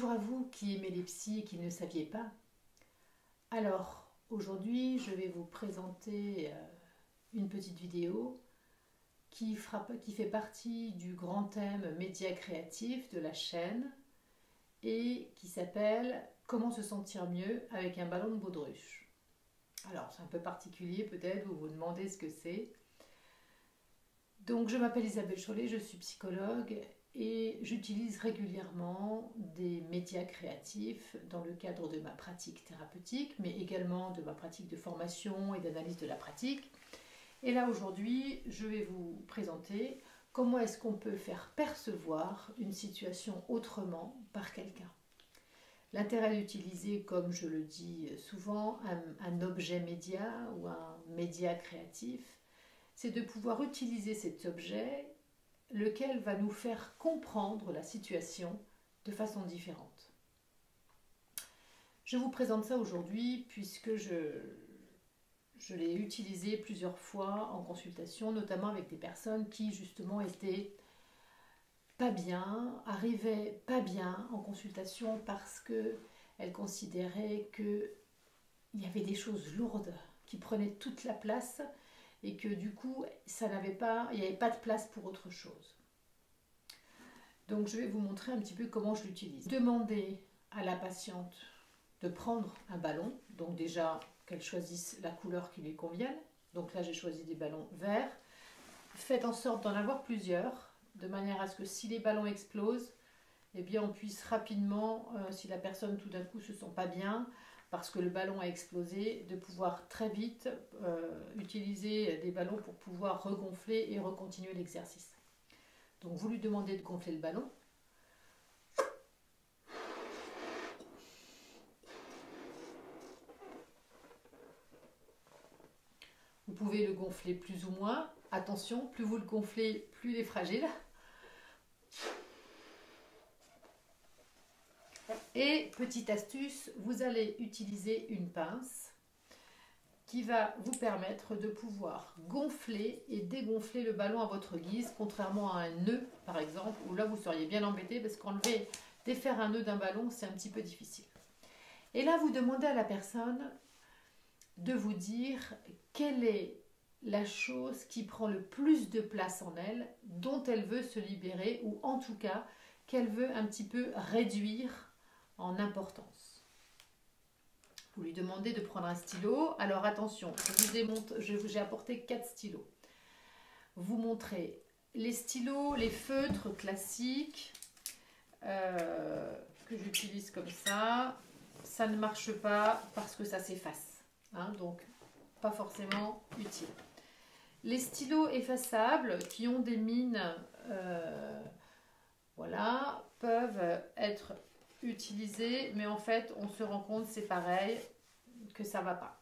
Bonjour à vous qui aimez les psys et qui ne le saviez pas. Alors, aujourd'hui, je vais vous présenter une petite vidéo qui fait partie du grand thème médias créatifs de la chaîne et qui s'appelle « Comment se sentir mieux avec un ballon de baudruche ». Alors, c'est un peu particulier peut-être, vous vous demandez ce que c'est. Donc, je m'appelle Isabelle Chollet, je suis psychologue et j'utilise régulièrement des médias créatifs dans le cadre de ma pratique thérapeutique, mais également de ma pratique de formation et d'analyse de la pratique. Et là, aujourd'hui, je vais vous présenter comment est-ce qu'on peut faire percevoir une situation autrement par quelqu'un. L'intérêt d'utiliser, comme je le dis souvent, un objet média ou un média créatif, c'est de pouvoir utiliser cet objet, lequel va nous faire comprendre la situation de façon différente. Je vous présente ça aujourd'hui puisque je l'ai utilisé plusieurs fois en consultation, notamment avec des personnes qui justement étaient pas bien, arrivaient pas bien en consultation parce qu'elles considéraient qu'il y avait des choses lourdes qui prenaient toute la place et que du coup, il n'y avait pas de place pour autre chose. Donc je vais vous montrer un petit peu comment je l'utilise. Demandez à la patiente de prendre un ballon, donc déjà qu'elle choisisse la couleur qui lui convienne. Donc là j'ai choisi des ballons verts. Faites en sorte d'en avoir plusieurs, de manière à ce que si les ballons explosent, eh bien on puisse rapidement, si la personne tout d'un coup se sent pas bien, parce que le ballon a explosé, de pouvoir très vite utiliser des ballons pour pouvoir regonfler et recontinuer l'exercice. Donc vous lui demandez de gonfler le ballon. Vous pouvez le gonfler plus ou moins. Attention, plus vous le gonflez, plus il est fragile. Et petite astuce, vous allez utiliser une pince qui va vous permettre de pouvoir gonfler et dégonfler le ballon à votre guise, contrairement à un nœud par exemple, où là vous seriez bien embêté parce qu'enlever, défaire un nœud d'un ballon, c'est un petit peu difficile. Et là vous demandez à la personne de vous dire quelle est la chose qui prend le plus de place en elle, dont elle veut se libérer, ou en tout cas qu'elle veut un petit peu réduire en importance. Vous lui demandez de prendre un stylo. Alors attention, j'ai apporté 4 stylos. Vous montrez les stylos, les feutres classiques que j'utilise comme ça. Ça ne marche pas parce que ça s'efface. Hein, donc, pas forcément utile. Les stylos effaçables qui ont des mines, voilà, peuvent être utilisés, mais en fait on se rend compte, c'est pareil, que ça va pas.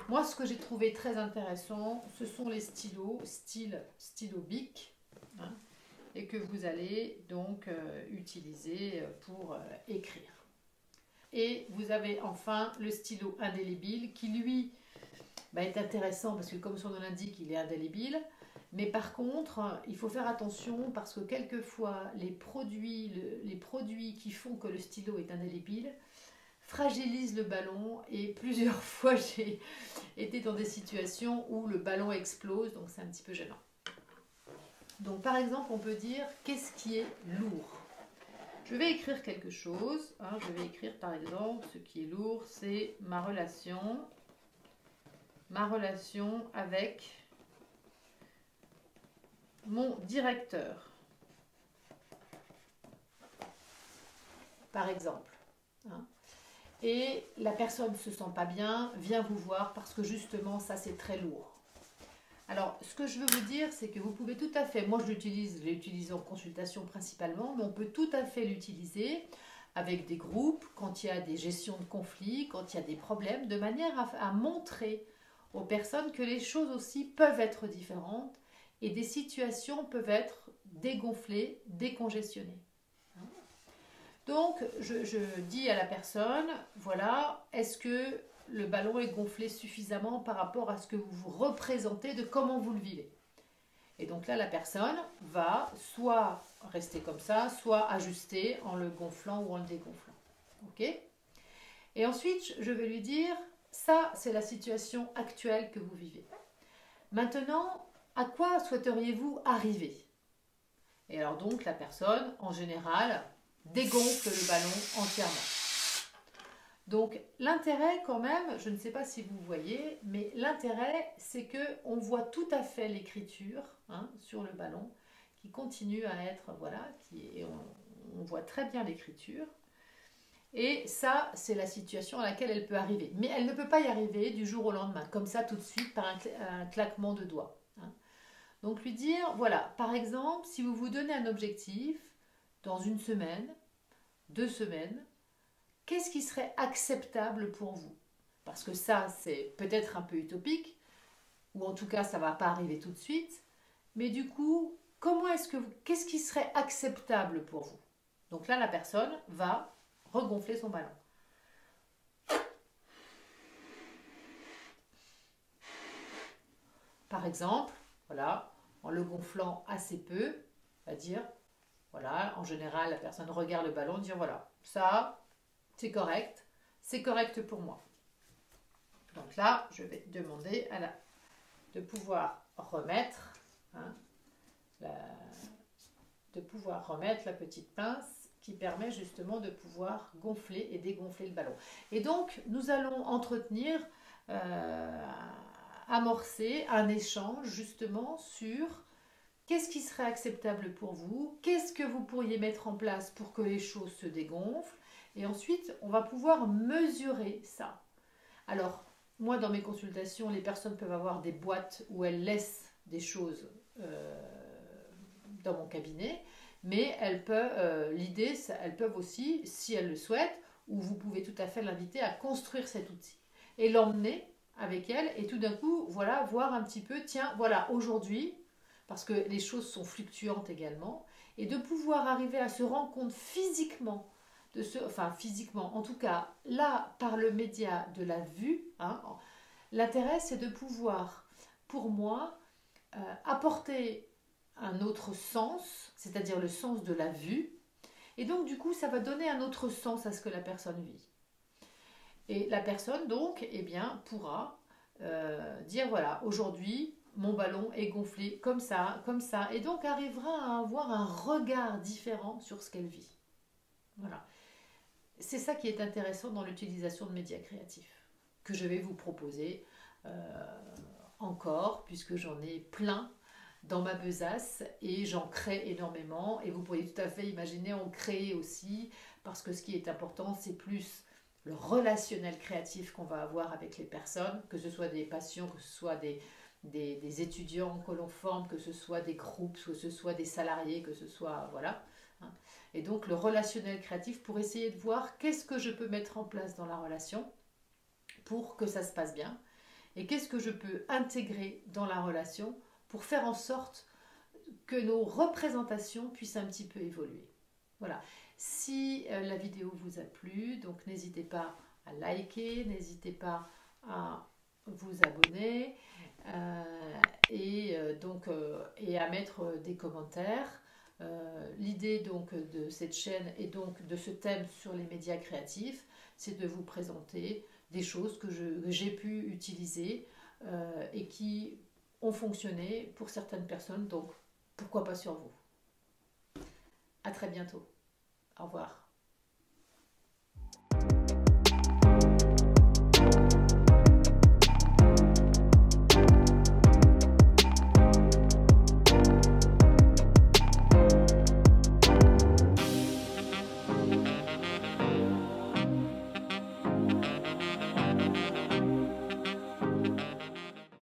Moi ce que j'ai trouvé très intéressant, ce sont les stylos style stylo Bic, hein, et que vous allez donc utiliser pour écrire. Et vous avez enfin le stylo indélébile qui lui est intéressant parce que comme son nom l'indique, il est indélébile. Mais par contre, il faut faire attention parce que quelquefois, les produits qui font que le stylo est indélébile fragilisent le ballon et plusieurs fois, j'ai été dans des situations où le ballon explose, donc c'est un petit peu gênant. Donc par exemple, on peut dire qu'est-ce qui est lourd. Je vais écrire quelque chose. Hein, je vais écrire par exemple, ce qui est lourd, c'est ma relation avec mon directeur, par exemple. Hein. Et la personne ne se sent pas bien, vient vous voir parce que justement, ça c'est très lourd. Alors, ce que je veux vous dire, c'est que vous pouvez tout à fait, moi je l'ai utilisé en consultation principalement, mais on peut tout à fait l'utiliser avec des groupes, quand il y a des gestions de conflits, quand il y a des problèmes, de manière à montrer aux personnes que les choses aussi peuvent être différentes et des situations peuvent être dégonflées, décongestionnées. Donc, je dis à la personne, voilà, est-ce que le ballon est gonflé suffisamment par rapport à ce que vous vous représentez de comment vous le vivez? Et donc là, la personne va soit rester comme ça, soit ajuster en le gonflant ou en le dégonflant. Ok? Et ensuite, je vais lui dire, ça, c'est la situation actuelle que vous vivez. Maintenant, à quoi souhaiteriez-vous arriver? Et alors donc, la personne, en général, dégonfle le ballon entièrement. Donc, l'intérêt quand même, je ne sais pas si vous voyez, mais l'intérêt, c'est qu'on voit tout à fait l'écriture sur le ballon, qui continue à être, voilà, on voit très bien l'écriture. Et ça, c'est la situation à laquelle elle peut arriver. Mais elle ne peut pas y arriver du jour au lendemain, comme ça tout de suite, par un claquement de doigts. Donc lui dire, voilà, par exemple, si vous vous donnez un objectif, dans 1 semaine, 2 semaines, qu'est-ce qui serait acceptable pour vous? Parce que ça, c'est peut-être un peu utopique, ou en tout cas, ça ne va pas arriver tout de suite. Mais du coup, qu'est-ce qui serait acceptable pour vous? Donc là, la personne va regonfler son ballon. Par exemple, voilà, en le gonflant assez peu, c'est-à-dire, voilà, en général, la personne regarde le ballon, dire voilà, ça, c'est correct pour moi. Donc là, je vais demander de pouvoir remettre, la petite pince qui permet justement de pouvoir gonfler et dégonfler le ballon. Et donc, nous allons entretenir, amorcer un échange justement sur qu'est-ce qui serait acceptable pour vous, qu'est-ce que vous pourriez mettre en place pour que les choses se dégonflent, et ensuite, on va pouvoir mesurer ça. Alors, moi, dans mes consultations, les personnes peuvent avoir des boîtes où elles laissent des choses dans mon cabinet, mais elles peuvent aussi, si elles le souhaitent, ou vous pouvez tout à fait l'inviter à construire cet outil et l'emmener avec elle, et tout d'un coup, voilà, voir un petit peu, tiens, voilà, aujourd'hui, parce que les choses sont fluctuantes également, et de pouvoir arriver à se rendre compte physiquement, en tout cas, là, par le média de la vue, l'intérêt, c'est de pouvoir, pour moi, apporter un autre sens, c'est-à-dire le sens de la vue, et donc, du coup, ça va donner un autre sens à ce que la personne vit. Et la personne, donc, pourra dire, voilà, aujourd'hui, mon ballon est gonflé comme ça, et donc arrivera à avoir un regard différent sur ce qu'elle vit. Voilà. C'est ça qui est intéressant dans l'utilisation de médias créatifs, que je vais vous proposer encore, puisque j'en ai plein dans ma besace et j'en crée énormément. Et vous pourriez tout à fait imaginer en créer aussi, parce que ce qui est important, c'est plus le relationnel créatif qu'on va avoir avec les personnes, que ce soit des patients, que ce soit des étudiants que l'on forme, que ce soit des groupes, que ce soit des salariés, que ce soit, voilà. Et donc le relationnel créatif pour essayer de voir qu'est-ce que je peux mettre en place dans la relation pour que ça se passe bien, et qu'est-ce que je peux intégrer dans la relation pour faire en sorte que nos représentations puissent un petit peu évoluer. Voilà. Si la vidéo vous a plu, donc n'hésitez pas à liker, n'hésitez pas à vous abonner et à mettre des commentaires. L'idée donc de cette chaîne et donc de ce thème sur les médias créatifs, c'est de vous présenter des choses que j'ai pu utiliser et qui ont fonctionné pour certaines personnes, donc pourquoi pas sur vous. À très bientôt. Au revoir.